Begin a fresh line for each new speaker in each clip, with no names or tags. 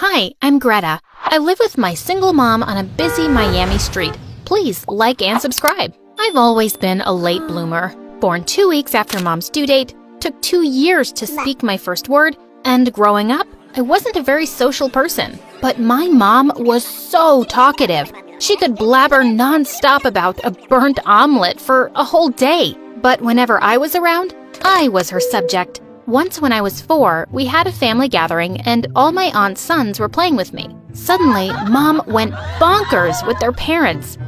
Hi, I'm Greta. I live with my single mom on a busy Miami street. Please like and subscribe. I've always been a late bloomer. Born 2 weeks after mom's due date, took 2 years to speak my first word, and growing up, I wasn't a very social person. But my mom was so talkative. She could blabber nonstop about a burnt omelet for a whole day. But whenever I was around, I was her subject. Once when I was 4, we had a family gathering and all my aunt's sons were playing with me. Suddenly, Mom went bonkers with their parents.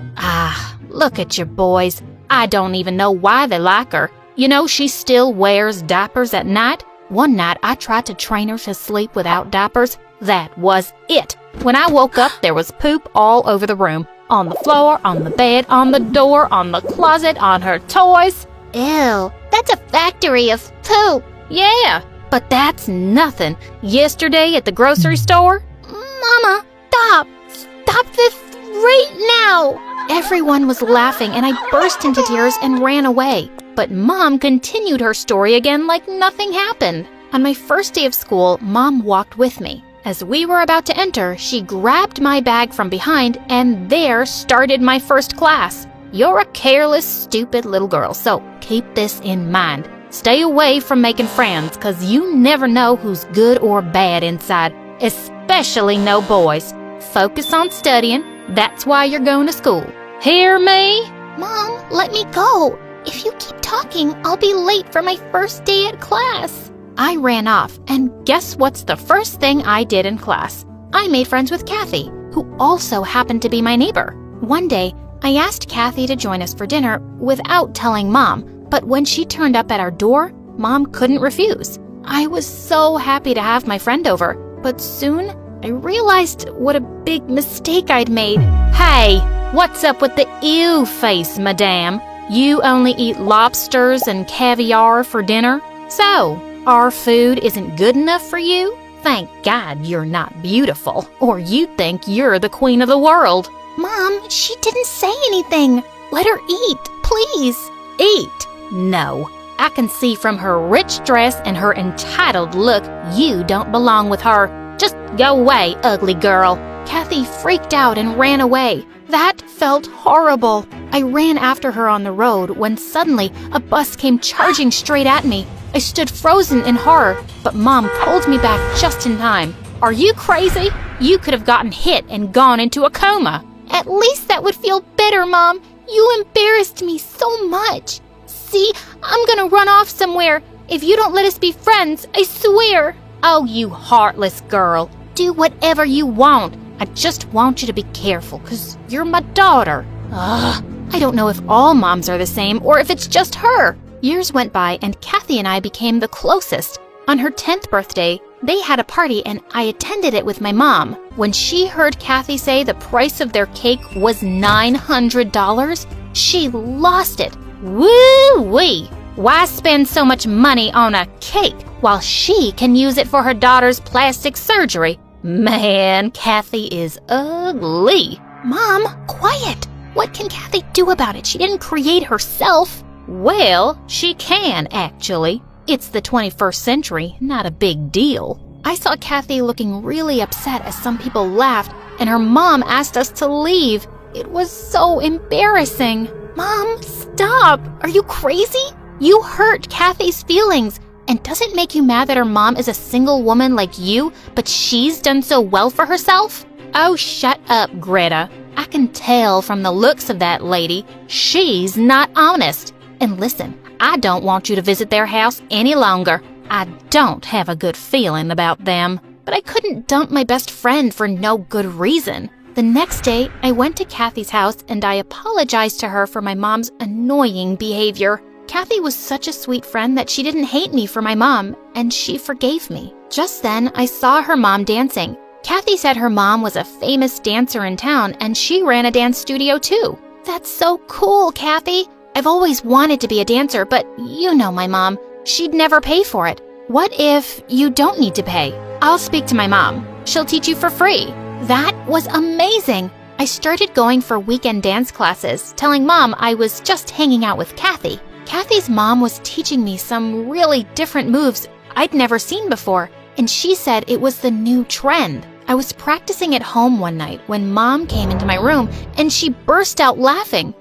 Look at your boys. I don't even know why they like her. You know, she still wears diapers at night. One night, I tried to train her to sleep without diapers. That was it. When I woke up, there was poop all over the room. On the floor, on the bed, on the door, on the closet, on her toys.
Ew, that's a factory of poop.
Yeah, but that's nothing. Yesterday at the grocery store,
Mama, stop. Stop this right now.
Everyone was laughing and I burst into tears and ran away. But Mom continued her story again like nothing happened. On my first day of school, Mom walked with me. As we were about to enter, she grabbed my bag from behind and there started my first class. You're a careless, stupid little girl, so keep this in mind. Stay away from making friends, 'cause you never know who's good or bad inside, especially no boys. Focus on studying. That's why you're going to school. Hear me?
Mom, let me go. If you keep talking, I'll be late for my first day at class.
I ran off, and guess what's the first thing I did in class? I made friends with Kathy, who also happened to be my neighbor. One day, I asked Kathy to join us for dinner without telling Mom, but when she turned up at our door, Mom couldn't refuse. I was so happy to have my friend over, but soon I realized what a big mistake I'd made. Hey, what's up with the ew face, madame? You only eat lobsters and caviar for dinner? So, our food isn't good enough for you? Thank God you're not beautiful, or you'd think you're the queen of the world.
Mom, she didn't say anything. Let her eat, please.
Eat? No. I can see from her rich dress and her entitled look you don't belong with her. Just go away, ugly girl. Kathy freaked out and ran away. That felt horrible. I ran after her on the road when suddenly a bus came charging straight at me. I stood frozen in horror, but Mom pulled me back just in time. Are you crazy? You could have gotten hit and gone into a coma.
At least that would feel better, Mom. You embarrassed me so much. See, I'm gonna run off somewhere. If you don't let us be friends, I swear.
Oh, you heartless girl. Do whatever you want. I just want you to be careful, 'cause you're my daughter. I don't know if all moms are the same or if it's just her. Years went by and Kathy and I became the closest. On her 10th birthday, they had a party and I attended it with my mom. When she heard Kathy say the price of their cake was $900, she lost it. Woo-wee! Why spend so much money on a cake while she can use it for her daughter's plastic surgery? Man, Kathy is ugly.
Mom, quiet. What can Kathy do about it? She didn't create herself.
Well, she can, actually. It's the 21st century, not a big deal. I saw Kathy looking really upset as some people laughed, and her mom asked us to leave. It was so embarrassing.
Mom, stop. Are you crazy?
You hurt Kathy's feelings. And does it make you mad that her mom is a single woman like you, but she's done so well for herself? Oh, shut up, Greta. I can tell from the looks of that lady, she's not honest. And listen, I don't want you to visit their house any longer. I don't have a good feeling about them. But I couldn't dump my best friend for no good reason. The next day, I went to Kathy's house and I apologized to her for my mom's annoying behavior. Kathy was such a sweet friend that she didn't hate me for my mom, and she forgave me. Just then, I saw her mom dancing. Kathy said her mom was a famous dancer in town and she ran a dance studio too. That's so cool, Kathy. I've always wanted to be a dancer, but you know my mom. She'd never pay for it. What if you don't need to pay? I'll speak to my mom. She'll teach you for free. That was amazing. I started going for weekend dance classes, telling Mom I was just hanging out with Kathy. Kathy's mom was teaching me some really different moves I'd never seen before, and she said it was the new trend. I was practicing at home one night when Mom came into my room and she burst out laughing.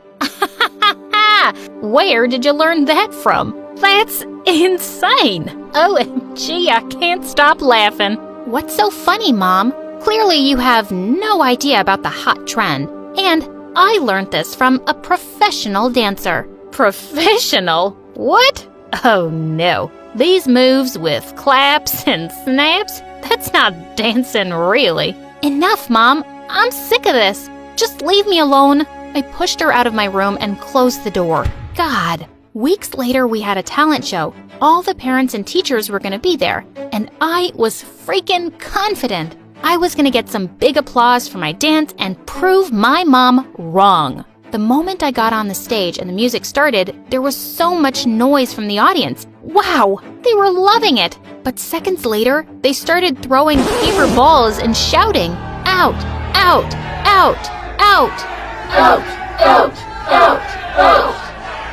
Where did you learn that from? That's insane! OMG, I can't stop laughing. What's so funny, Mom? Clearly you have no idea about the hot trend. And I learned this from a professional dancer. Professional? What? Oh no. These moves with claps and snaps? That's not dancing, really. Enough, Mom. I'm sick of this. Just leave me alone. I pushed her out of my room and closed the door. God. Weeks later, we had a talent show. All the parents and teachers were going to be there, and I was freaking confident. I was going to get some big applause for my dance and prove my mom wrong. The moment I got on the stage and the music started, there was so much noise from the audience. Wow, they were loving it. But seconds later, they started throwing paper balls and shouting, "Out, out, out, out, out, out, out, out."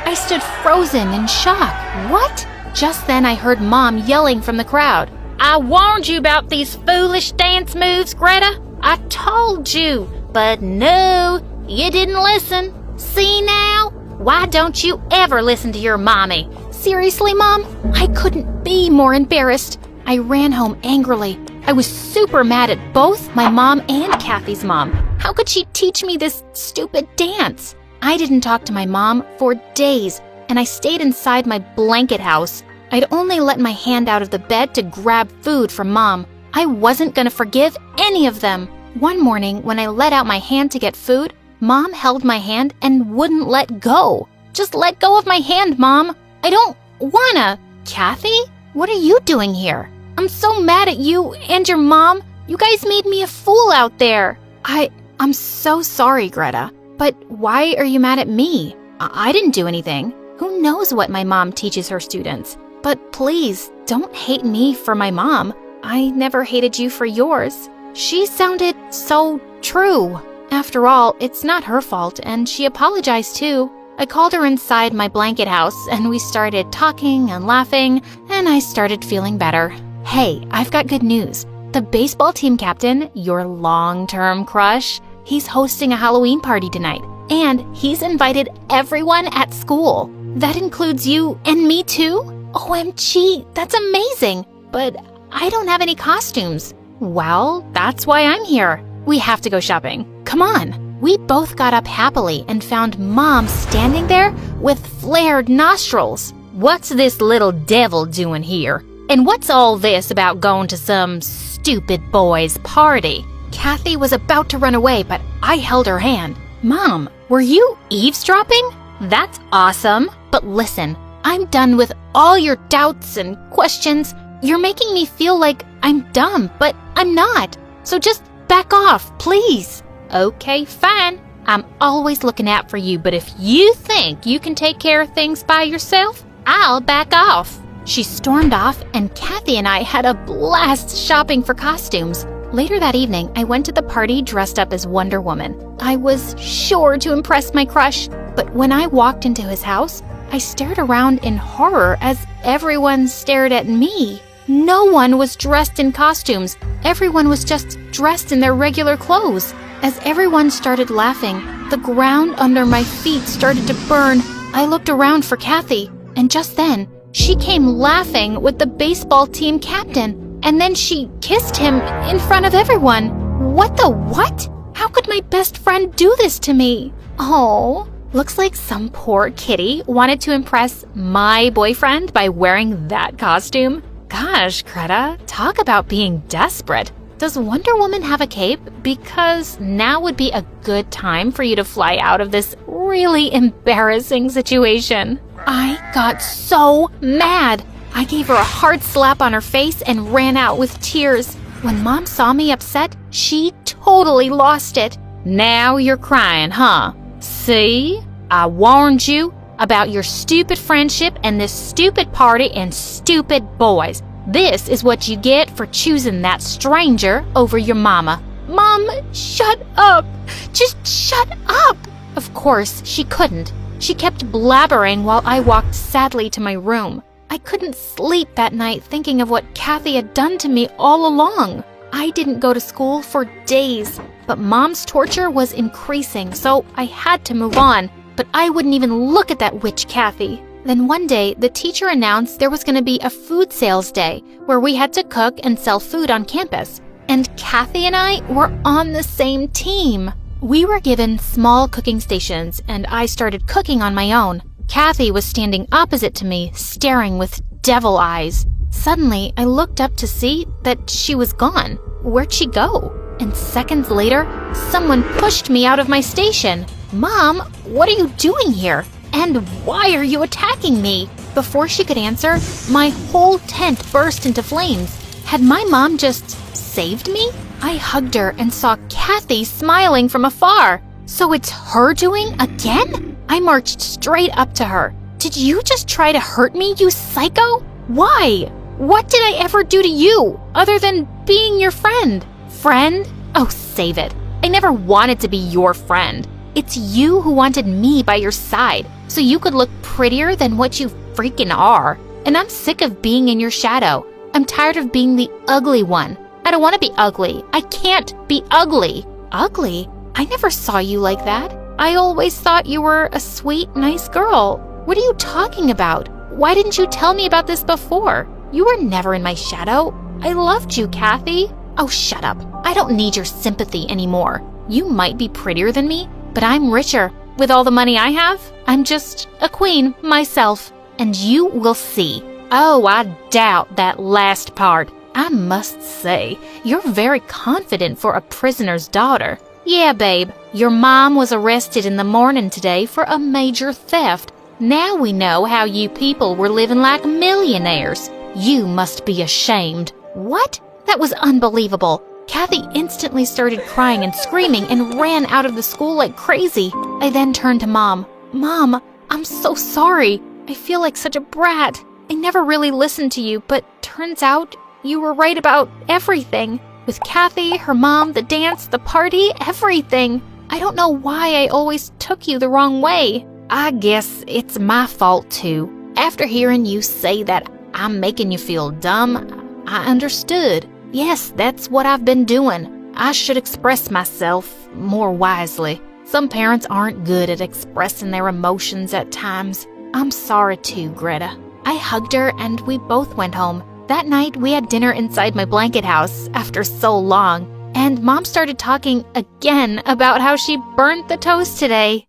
I stood frozen in shock. What? Just then I heard Mom yelling from the crowd. "I warned you about these foolish dance moves, Greta. I told you. But no, you didn't listen. See now? Why don't you ever listen to your mommy?" Seriously, Mom? I couldn't be more embarrassed. I ran home angrily. I was super mad at both my mom and Kathy's mom. How could she teach me this stupid dance? I didn't talk to my mom for days, and I stayed inside my blanket house. I'd only let my hand out of the bed to grab food from Mom. I wasn't going to forgive any of them. One morning, when I let out my hand to get food, Mom held my hand and wouldn't let go. Just let go of my hand, Mom. I don't wanna. Kathy? What are you doing here? I'm so mad at you and your mom. You guys made me a fool out there. I'm so sorry, Greta. But why are you mad at me? I didn't do anything. Who knows what my mom teaches her students? But please, don't hate me for my mom. I never hated you for yours. She sounded so true. After all, it's not her fault, and she apologized too. I called her inside my blanket house, and we started talking and laughing, and I started feeling better. Hey, I've got good news. The baseball team captain, your long-term crush, he's hosting a Halloween party tonight, and he's invited everyone at school. That includes you and me too? OMG, that's amazing! But I don't have any costumes. Well, that's why I'm here. We have to go shopping. Come on. We both got up happily and found Mom standing there with flared nostrils. What's this little devil doing here? And what's all this about going to some stupid boy's party? Kathy was about to run away, but I held her hand. Mom, were you eavesdropping? That's awesome. But listen, I'm done with all your doubts and questions. You're making me feel like I'm dumb, but I'm not. So just back off, please. Okay, fine. I'm always looking out for you, but if you think you can take care of things by yourself, I'll back off. She stormed off, and Kathy and I had a blast shopping for costumes. Later that evening, I went to the party dressed up as Wonder Woman. I was sure to impress my crush, but when I walked into his house, I stared around in horror as everyone stared at me. No one was dressed in costumes. Everyone was just dressed in their regular clothes. As everyone started laughing, the ground under my feet started to burn. I looked around for Kathy, and just then, she came laughing with the baseball team captain, and then she kissed him in front of everyone. What the what? How could my best friend do this to me? Oh, looks like some poor kitty wanted to impress my boyfriend by wearing that costume. Gosh, Greta, talk about being desperate. Does Wonder Woman have a cape? Because now would be a good time for you to fly out of this really embarrassing situation. I got so mad. I gave her a hard slap on her face and ran out with tears. When Mom saw me upset, she totally lost it. Now you're crying, huh? See? I warned you about your stupid friendship and this stupid party and stupid boys. This is what you get for choosing that stranger over your mama. Mom, shut up. Just shut up. Of course, she couldn't. She kept blabbering while I walked sadly to my room. I couldn't sleep that night thinking of what Kathy had done to me all along. I didn't go to school for days, but Mom's torture was increasing, so I had to move on. But I wouldn't even look at that witch Kathy. Then one day, the teacher announced there was going to be a food sales day where we had to cook and sell food on campus. And Kathy and I were on the same team. We were given small cooking stations, and I started cooking on my own. Kathy was standing opposite to me, staring with devil eyes. Suddenly, I looked up to see that she was gone. Where'd she go? And seconds later, someone pushed me out of my station. Mom, what are you doing here? And why are you attacking me? Before she could answer, my whole tent burst into flames. Had my mom just saved me? I hugged her and saw Kathy smiling from afar. So it's her doing again? I marched straight up to her. Did you just try to hurt me, you psycho? Why? What did I ever do to you, other than being your friend? Friend? Oh, save it. I never wanted to be your friend. It's you who wanted me by your side, so you could look prettier than what you freaking are. And I'm sick of being in your shadow. I'm tired of being the ugly one. I don't want to be ugly. I can't be ugly. Ugly? I never saw you like that. I always thought you were a sweet, nice girl. What are you talking about? Why didn't you tell me about this before? You were never in my shadow. I loved you, Kathy. Oh, shut up. I don't need your sympathy anymore. You might be prettier than me, but I'm richer. With all the money I have, I'm just a queen myself. And you will see. Oh, I doubt that last part. I must say, you're very confident for a prisoner's daughter. Yeah, babe, your mom was arrested in the morning today for a major theft. Now we know how you people were living like millionaires. You must be ashamed. What? That was unbelievable. Kathy instantly started crying and screaming and ran out of the school like crazy. I then turned to Mom. Mom, I'm so sorry. I feel like such a brat. I never really listened to you, but turns out you were right about everything. With Kathy, her mom, the dance, the party, everything. I don't know why I always took you the wrong way. I guess it's my fault too. After hearing you say that I'm making you feel dumb, I understood. Yes, that's what I've been doing. I should express myself more wisely. Some parents aren't good at expressing their emotions at times. I'm sorry too, Greta. I hugged her and we both went home. That night, we had dinner inside my blanket house after so long, and Mom started talking again about how she burnt the toast today.